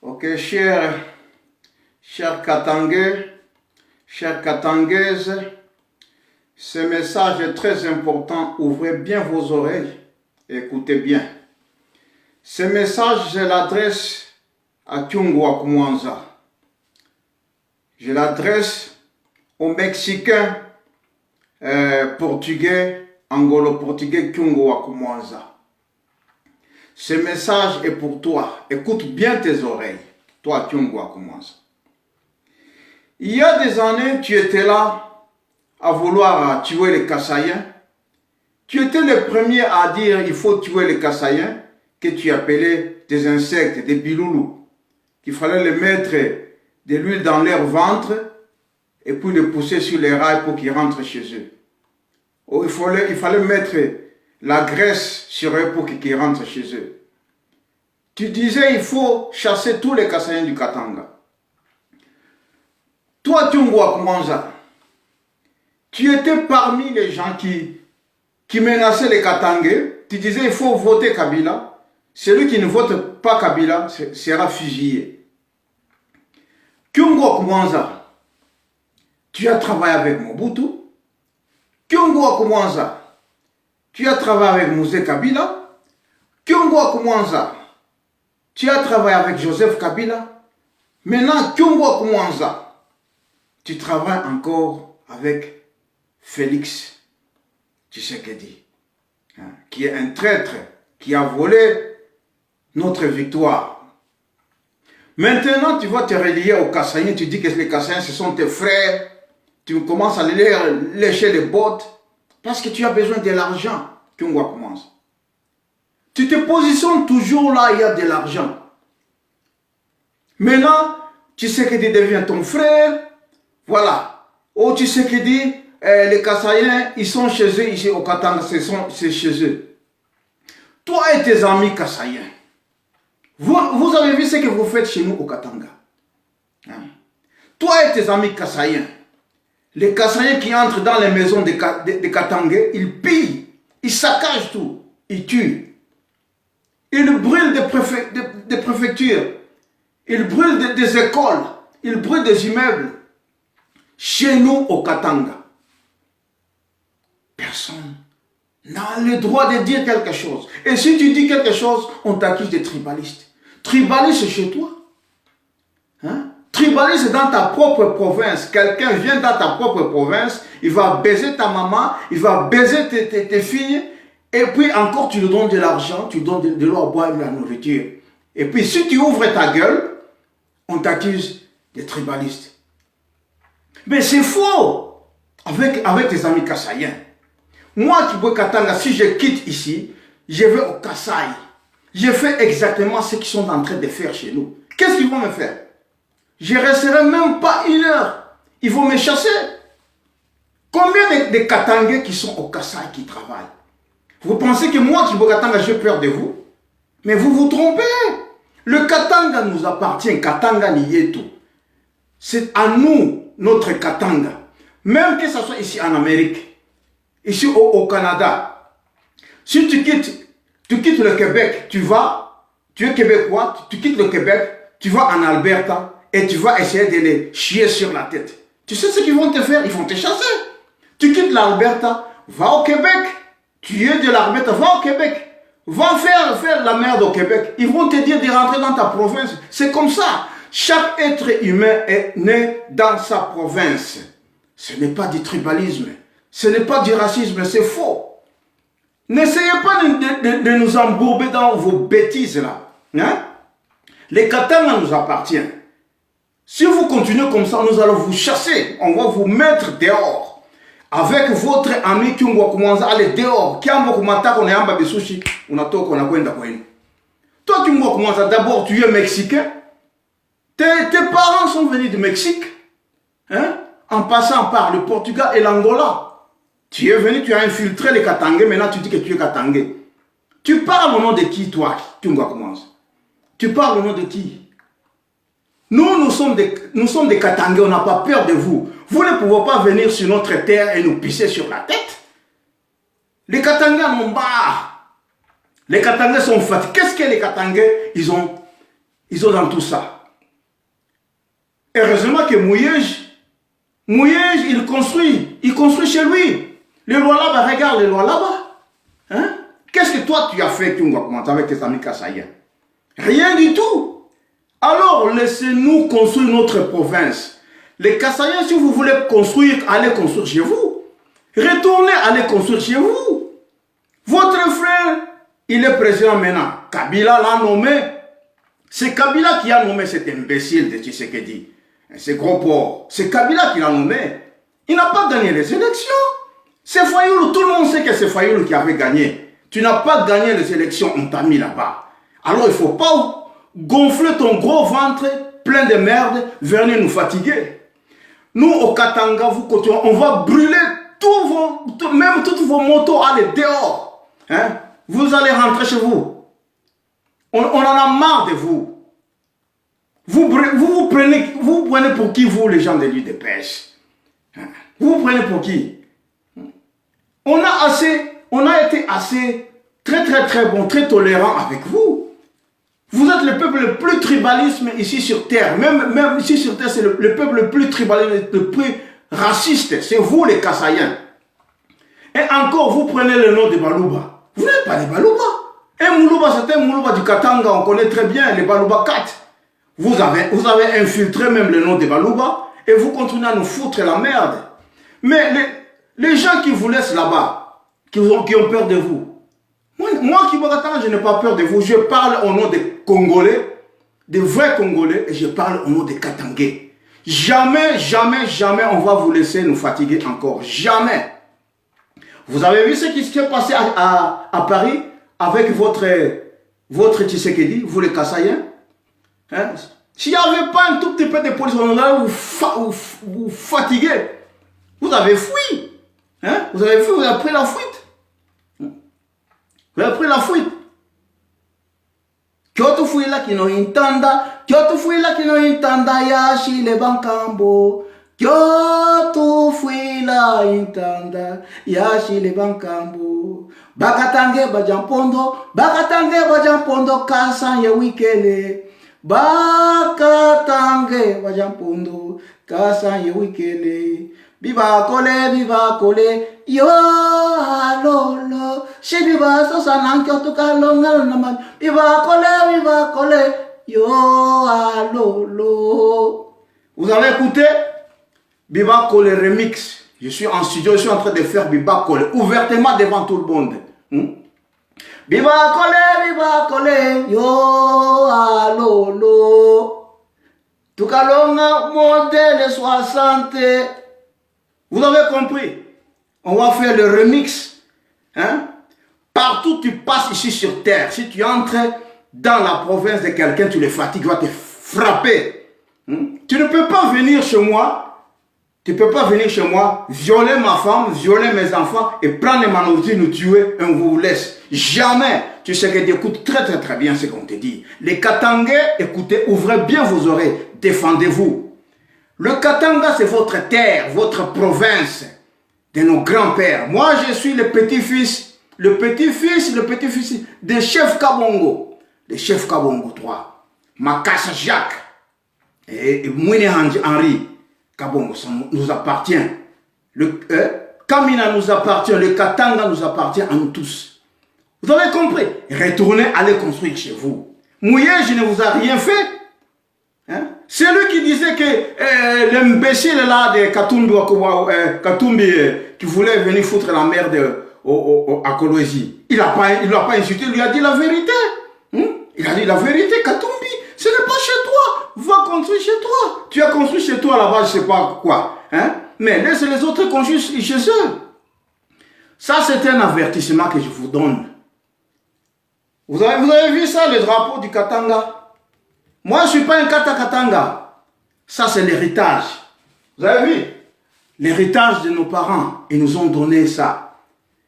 Ok, chers Katangais, chères Katangaises, ce message est très important. Ouvrez bien vos oreilles et écoutez bien. Ce message, je l'adresse à Kyungwa Kumwanza. Je l'adresse aux Mexicains, Portugais, Angolo-Portugais, Kyungwa Kumwanza. Ce message est pour toi. Écoute bien tes oreilles, toi Kyungwa Kumwanza. Il y a des années, tu étais là à vouloir tuer les Kassaïens. Tu étais le premier à dire il faut tuer les Kassaïens, que tu appelais des insectes, des biloulous, qu'il fallait les mettre de l'huile dans leur ventre et puis les pousser sur les rails pour qu'ils rentrent chez eux. Ou il fallait mettre la graisse sur eux pour qu'ils rentrent chez eux. Tu disais il faut chasser tous les Kassaïens du Katanga. Toi, Kyungwa Kumwanza, tu étais parmi les gens qui menaçaient les Katangais. Tu disais il faut voter Kabila. Celui qui ne vote pas Kabila sera fusillé. Kyungwa Kumwanza, tu as travaillé avec Mobutu. Kyungwa Kumwanza, tu as travaillé avec Mosé Kabila. Kyungwa Kumwanza, tu as travaillé avec Joseph Kabila. Maintenant, Kyungwa Kumwanza, tu travailles encore avec Félix Tshisekedi, qui est un traître, qui a volé notre victoire. Maintenant, tu vas te relier aux Kassaïens, tu dis que les Kassaïens, ce sont tes frères. Tu commences à les lécher les bottes parce que tu as besoin de l'argent. Kyungwa Kumwanza. Tu te positionnes toujours là, il y a de l'argent. Maintenant, Tshisekedi devient ton frère. Voilà. Oh, Tshisekedi, les Kassaïens, ils sont chez eux, ici au Katanga, c'est chez eux. Toi et tes amis Kassaïens, vous avez vu ce que vous faites chez nous au Katanga. Toi et tes amis Kassaïens, les Kassaïens qui entrent dans les maisons des Katangais, ils pillent, ils saccagent tout, ils tuent. Ils brûlent des préfectures, ils brûlent des écoles, ils brûlent des immeubles. Chez nous au Katanga, personne n'a le droit de dire quelque chose. Et si tu dis quelque chose, on t'accuse de tribaliste. Tribaliste, c'est chez toi. Tribaliste, c'est dans ta propre province. Quelqu'un vient dans ta propre province, il va baiser ta maman, il va baiser tes filles, et puis encore tu lui donnes de l'argent, tu lui donnes de l'eau à boire et de la nourriture. Et puis si tu ouvres ta gueule, on t'accuse de tribaliste. Mais c'est faux avec tes amis Kassaïens. Moi qui bois Katanga, si je quitte ici, je vais au Kassai. Je fais exactement ce qu'ils sont en train de faire chez nous. Qu'est-ce qu'ils vont me faire? Je ne resterai même pas une heure. Ils vont me chasser. Combien de Katangais qui sont au Kassai qui travaillent? Vous pensez que moi qui bois Katanga, j'ai peur de vous? Mais vous vous trompez. Le Katanga nous appartient. Katanga Niyetu. C'est à nous. Notre Katanga, même que ce soit ici en Amérique, ici au Canada, si tu quittes le Québec, tu es québécois, tu quittes le Québec, tu vas en Alberta et tu vas essayer de les chier sur la tête. Tu sais ce qu'ils vont te faire? Ils vont te chasser. Tu quittes l'Alberta, va au Québec, tu es de l'Alberta, va au Québec, va faire la merde au Québec. Ils vont te dire de rentrer dans ta province. C'est comme ça. Chaque être humain est né dans sa province. Ce n'est pas du tribalisme. Ce n'est pas du racisme, c'est faux. N'essayez pas de nous embourber dans vos bêtises là. Les Katanga nous appartiennent. Si vous continuez comme ça, nous allons vous chasser. On va vous mettre dehors. Avec votre ami Kyungwa Kumwanza, allez dehors. Toi Kyungwa Kumwanza, d'abord tu es mexicain. Tes parents sont venus du Mexique, en passant par le Portugal et l'Angola. Tu es venu, tu as infiltré les Katangais, maintenant tu dis que tu es Katangais. Tu parles au nom de qui, toi, Kyungwa Kumwanza? Tu parles au nom de qui? Nous sommes des Katangais, on n'a pas peur de vous. Vous ne pouvez pas venir sur notre terre et nous pisser sur la tête. Les Katangais en ont marre. Les Katangais sont fatigués. Qu'est-ce que les Katangais, ils ont Ils ont dans tout ça. Heureusement que Mouyej, il construit chez lui. Le roi là-bas, regarde le roi là-bas. Hein? Qu'est-ce que toi tu as fait, avec tes amis Kassaïens? Rien du tout. Alors laissez-nous construire notre province. Les Kassaïens, si vous voulez construire, allez construire chez vous. Retournez, allez construire chez vous. Votre frère, il est président maintenant. Kabila l'a nommé. C'est Kabila qui a nommé cet imbécile de Tshisekedi. C'est gros porc. C'est Kabila qui l'a nommé. Il n'a pas gagné les élections. C'est Fayoulou. Tout le monde sait que c'est Fayoulou qui avait gagné. Tu n'as pas gagné les élections, on t'a mis là-bas. Alors il ne faut pas gonfler ton gros ventre plein de merde, venir nous fatiguer. Nous, au Katanga, vous continuez, on va brûler même toutes vos motos, allez dehors. Hein? Vous allez rentrer chez vous. On en a marre de vous. Vous prenez pour qui, vous, les gens de l'île de pêche? Hein? Vous prenez pour qui? On a été assez, très bon, très tolérant avec vous. Vous êtes le peuple le plus tribaliste ici sur Terre. Même ici sur Terre, c'est le peuple le plus tribaliste, le plus raciste. C'est vous, les Kassaïens. Et encore, vous prenez le nom de Balouba. Vous n'êtes pas des Balouba. Un Moulouba, c'est un Moulouba du Katanga. On connaît très bien les Balouba 4. Vous avez infiltré même le nom de Balouba. Et vous continuez à nous foutre la merde. Mais les gens qui vous laissent là-bas, qui ont peur de vous, moi qui je n'ai pas peur de vous. Je parle au nom des Congolais, des vrais Congolais, et je parle au nom des Katangais. Jamais, jamais, jamais on va vous laisser nous fatiguer encore. Jamais. Vous avez vu ce qui s'est passé à Paris avec votre Tshisekedi, vous les Kassaïens? Hein? S'il n'y avait pas un tout petit peu de police, on allait vous fatiguer. Vous avez fui. Hein? Vous avez pris la fuite. Vous avez pris la fuite. Kyoto fuila kino intanda yashi le bankambo. Kyoto fuila intanda yashi le bankambo. Bakatange bajampondo kasa ye wikele. Bakatange bajampondo kasa ye wikele. Viva kole, yo alolo. Si viva sosanan kyoto kalonga naman. Viva kole, yo alolo. Vous avez écouté Viva Kole remix. Je suis en studio, je suis en train de faire Viva Kole ouvertement devant tout le monde. Viva Kole, yo alolo. Tukalonga modèle 60. Vous avez compris? On va faire le remix. Hein? Partout tu passes ici sur terre, si tu entres dans la province de quelqu'un, tu le fatigues, il va te frapper. Tu ne peux pas venir chez moi. Tu ne peux pas venir chez moi, violer ma femme, violer mes enfants et prendre ma nourriture, nous tuer et on vous laisse. Jamais. Tu sais que tu écoutes très bien ce qu'on te dit. Les Katangais, écoutez, ouvrez bien vos oreilles. Défendez-vous. Le Katanga, c'est votre terre, votre province de nos grands-pères. Moi, je suis le petit-fils de chef Kabongo. Le chef Kabongo 3. Makassa Jacques et Mouine Henri Kabongo, ça nous appartient. Le Kamina nous appartient, le Katanga nous appartient à nous tous. Vous avez compris? Retournez, allez construire chez vous. Mouillé, je ne vous ai rien fait. Hein? C'est lui qui disait que l'imbécile là de Katumbi qui voulait venir foutre la merde à Kolwezi, il l'a pas insulté, il lui a dit la vérité. Il a dit la vérité, Katumbi, ce n'est pas chez toi, va construire chez toi. Tu as construit chez toi là-bas, je ne sais pas quoi. Hein? Mais laisse les autres construire chez eux. Ça, c'est un avertissement que je vous donne. Vous avez vu ça, le drapeau du Katanga? Moi, je ne suis pas un Katanga. Ça, c'est l'héritage. Vous avez vu? L'héritage de nos parents. Ils nous ont donné ça.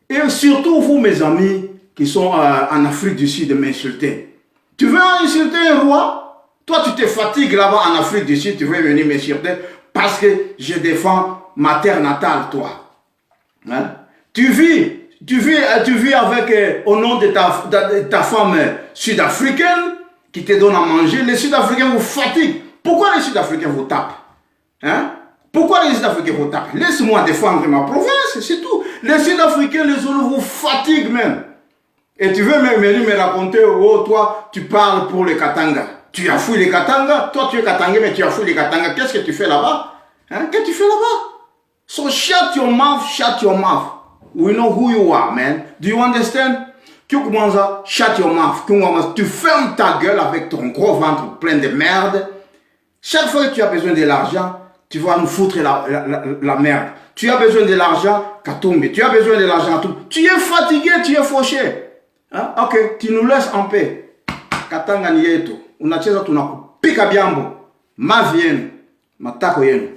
Et surtout, vous, mes amis, qui sont en Afrique du Sud, de m'insulter. Tu veux insulter un roi? Toi, tu te fatigues là-bas en Afrique du Sud, tu veux venir m'insulter parce que je défends ma terre natale, toi. Hein? Tu vis avec, au nom de ta femme sud-africaine, qui te donnent à manger. Les Sud-Africains vous fatiguent. Pourquoi les Sud-Africains vous tapent? Hein? Pourquoi les Sud-Africains vous tapent? Laisse-moi défendre ma province, c'est tout. Les Sud-Africains, les Zoulous vous fatiguent même. Et tu veux même me raconter, oh, toi, tu parles pour les Katanga. Tu as fouillé les Katanga. Toi, tu es Katanga, mais tu as fouillé les Katanga. Qu'est-ce que tu fais là-bas? Hein? Qu'est-ce que tu fais là-bas? So shut your mouth, shut your mouth. We know who you are, man. Do you understand? Tu commences à shut your mouth. Tu fermes ta gueule avec ton gros ventre plein de merde. Chaque fois que tu as besoin de l'argent, tu vas nous foutre la merde. Tu as besoin de l'argent, Katumbi. Tu as besoin de l'argent, Katumbi. Tu es fatigué, tu es fauché. Hein? Ok, tu nous laisses en paix. Katanga ni yetu. Unacheza tunakupika biambo. Mavi yenu. Matako yenu.